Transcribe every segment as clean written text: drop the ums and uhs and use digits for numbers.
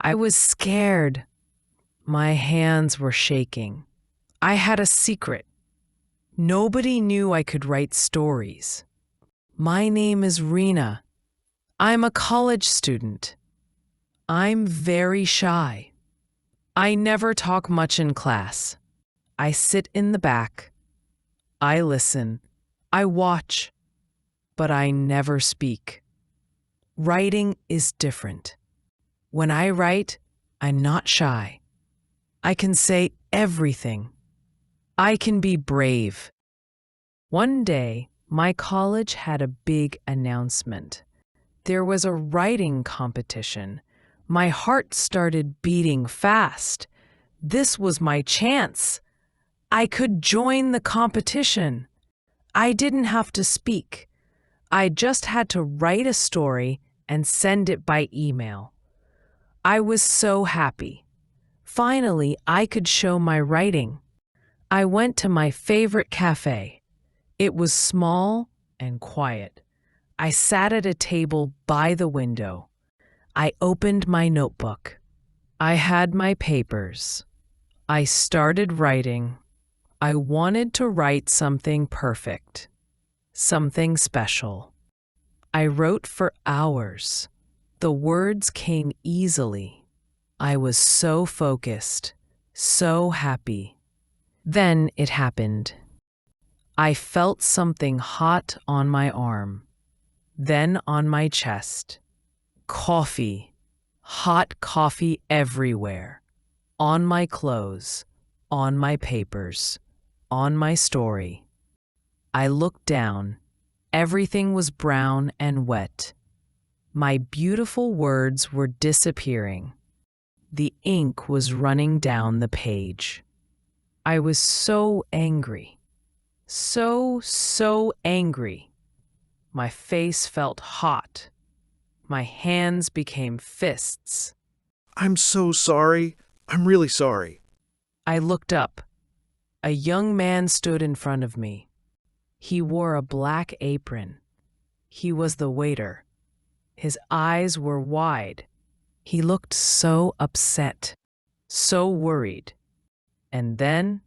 I was scared. My hands were shaking. I had a secret. Nobody knew I could write stories. My name is Rena. I'm a college student. I'm very shy. I never talk much in class. I sit in the back. I listen. I watch. But I never speak. Writing is different. When I write, I'm not shy. I can say everything. I can be brave. One day, my college had a big announcement. There was a writing competition. My heart started beating fast. This was my chance. I could join the competition. I didn't have to speak. I just had to write a story and send it by email. I was so happy. Finally, I could show my writing. I went to my favorite cafe. It was small and quiet. I sat at a table by the window. I opened my notebook. I had my papers. I started writing. I wanted to write something perfect, something special. I wrote for hours. The words came easily. I was so focused, so happy. Then it happened. I felt something hot on my arm, then on my chest. Coffee, hot coffee everywhere, on my clothes, on my papers, on my story. I looked down. Everything was brown and wet. My beautiful words were disappearing. The ink was running down the page. I was so angry. So angry. My face felt hot. My hands became fists. I'm so sorry. I'm really sorry. I looked up. A young man stood in front of me. He wore a black apron. He was the waiter. His eyes were wide. He looked so upset, so worried. And then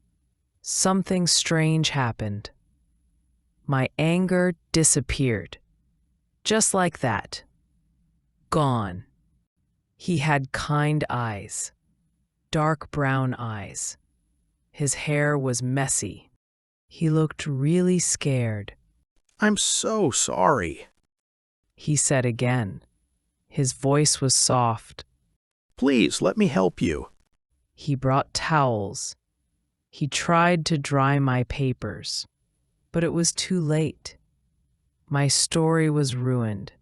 something strange happened. My anger disappeared. Just like that. Gone. He had kind eyes, dark brown eyes. His hair was messy. He looked really scared. I'm so sorry. He said again. His voice was soft. Please let me help you. He brought towels. He tried to dry my papers, but it was too late. My story was ruined.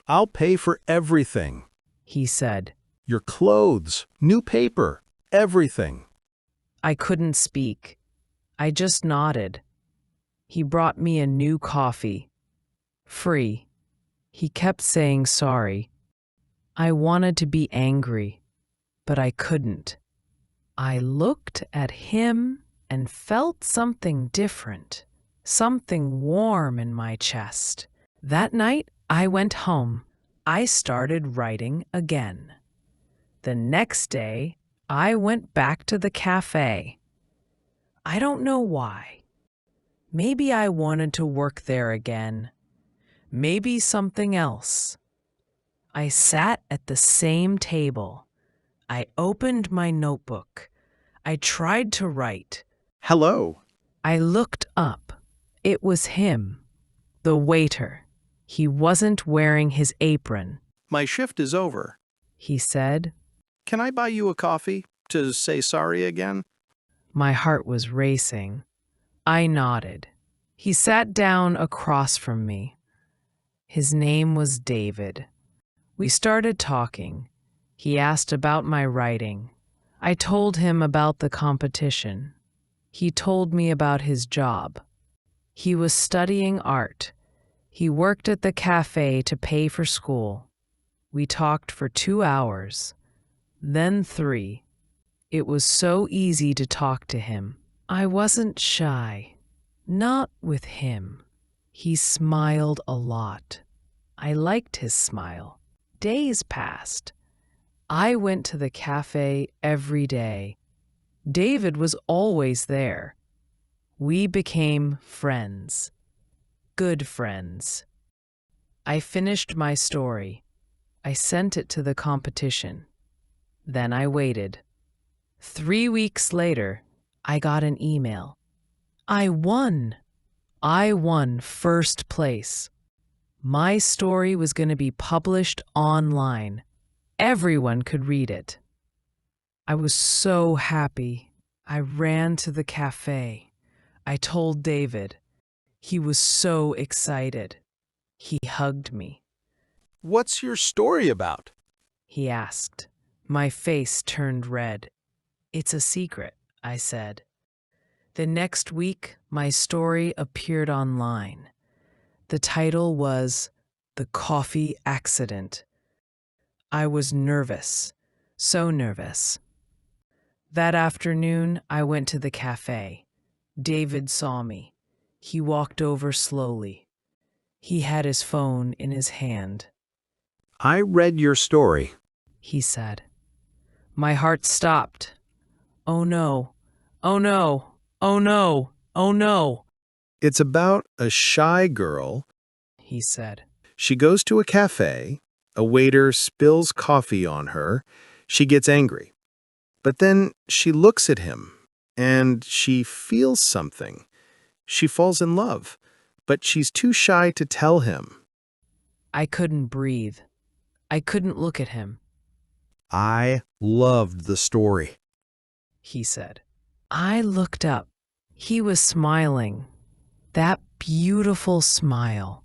I'll pay for everything. He said. Your clothes, new paper, everything. I couldn't speak. I just nodded. He brought me a new coffee. Free. He kept saying sorry. I wanted to be angry, but I couldn't. I looked at him and felt something different, something warm in my chest. That night, I went home. I started writing again. The next day, I went back to the cafe. I don't know why. Maybe I wanted to work there again. Maybe something else. I sat at the same table. I opened my notebook. I tried to write. Hello. I looked up. It was him, the waiter. He wasn't wearing his apron. My shift is over. He said. Can I buy you a coffee to say sorry again? My heart was racing. I nodded. He sat down across from me. His name was David. We started talking. He asked about my writing. I told him about the competition. He told me about his job. He was studying art. He worked at the cafe to pay for school. We talked for 2 hours, then 3. It was so easy to talk to him. I wasn't shy. Not with him. He smiled a lot. I liked his smile. Days passed. I went to the cafe every day. David was always there. We became friends. Good friends. I finished my story. I sent it to the competition. Then I waited. 3 weeks later, I got an email. I won! I won first place. My story was going to be published online. Everyone could read it. I was so happy. I ran to the cafe. I told David. He was so excited. He hugged me. What's your story about? He asked. My face turned red. It's a secret, I said. The next week, my story appeared online. The title was The Coffee Accident. I was nervous, so nervous. That afternoon, I went to the cafe. David saw me. He walked over slowly. He had his phone in his hand. I read your story. He said. My heart stopped. Oh no, oh no, oh no, oh no, It's about a shy girl. he said. She goes to a cafe. A waiter spills coffee on her. She gets angry. But then she looks at him, and she feels something. She falls in love, but she's too shy to tell him. I couldn't breathe. I couldn't look at him, I loved the story. he said. I looked up. He was smiling. That beautiful smile,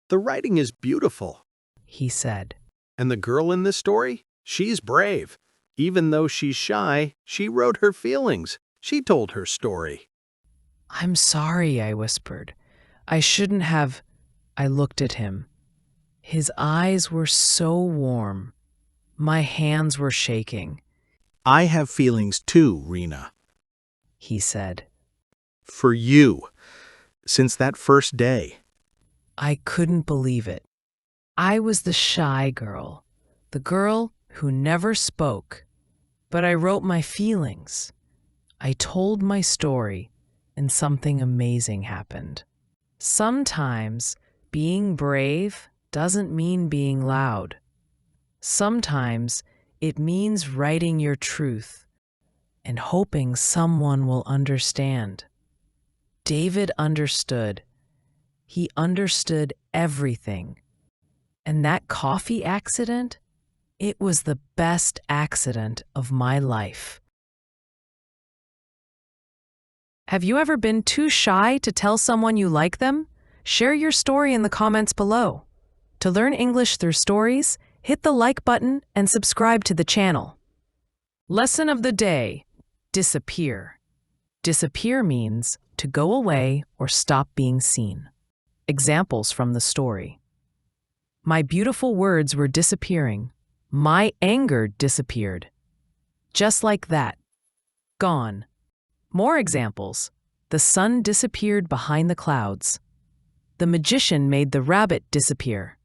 The writing is beautiful. he said. And the girl in this story, she's brave. Even though she's shy, she wrote her feelings. She told her story. I'm sorry, I whispered. I shouldn't have. I looked at him. His eyes were so warm. My hands were shaking, I have feelings too, Rena. he said. For you. Since that first day. I couldn't believe it. I was the shy girl, the girl who never spoke. But I wrote my feelings. I told my story, and something amazing happened. Sometimes being brave doesn't mean being loud. Sometimes it means writing your truth and hoping someone will understand. David understood. He understood everything. And that coffee accident, it was the best accident of my life. Have you ever been too shy to tell someone you like them? Share your story in the comments below. To learn English through stories, hit the like button and subscribe to the channel. Lesson of the day: disappear. Disappear means to go away or stop being seen. Examples from the story. My beautiful words were disappearing. My anger disappeared. Just like that. Gone. More examples. The sun disappeared behind the clouds. The magician made the rabbit disappear.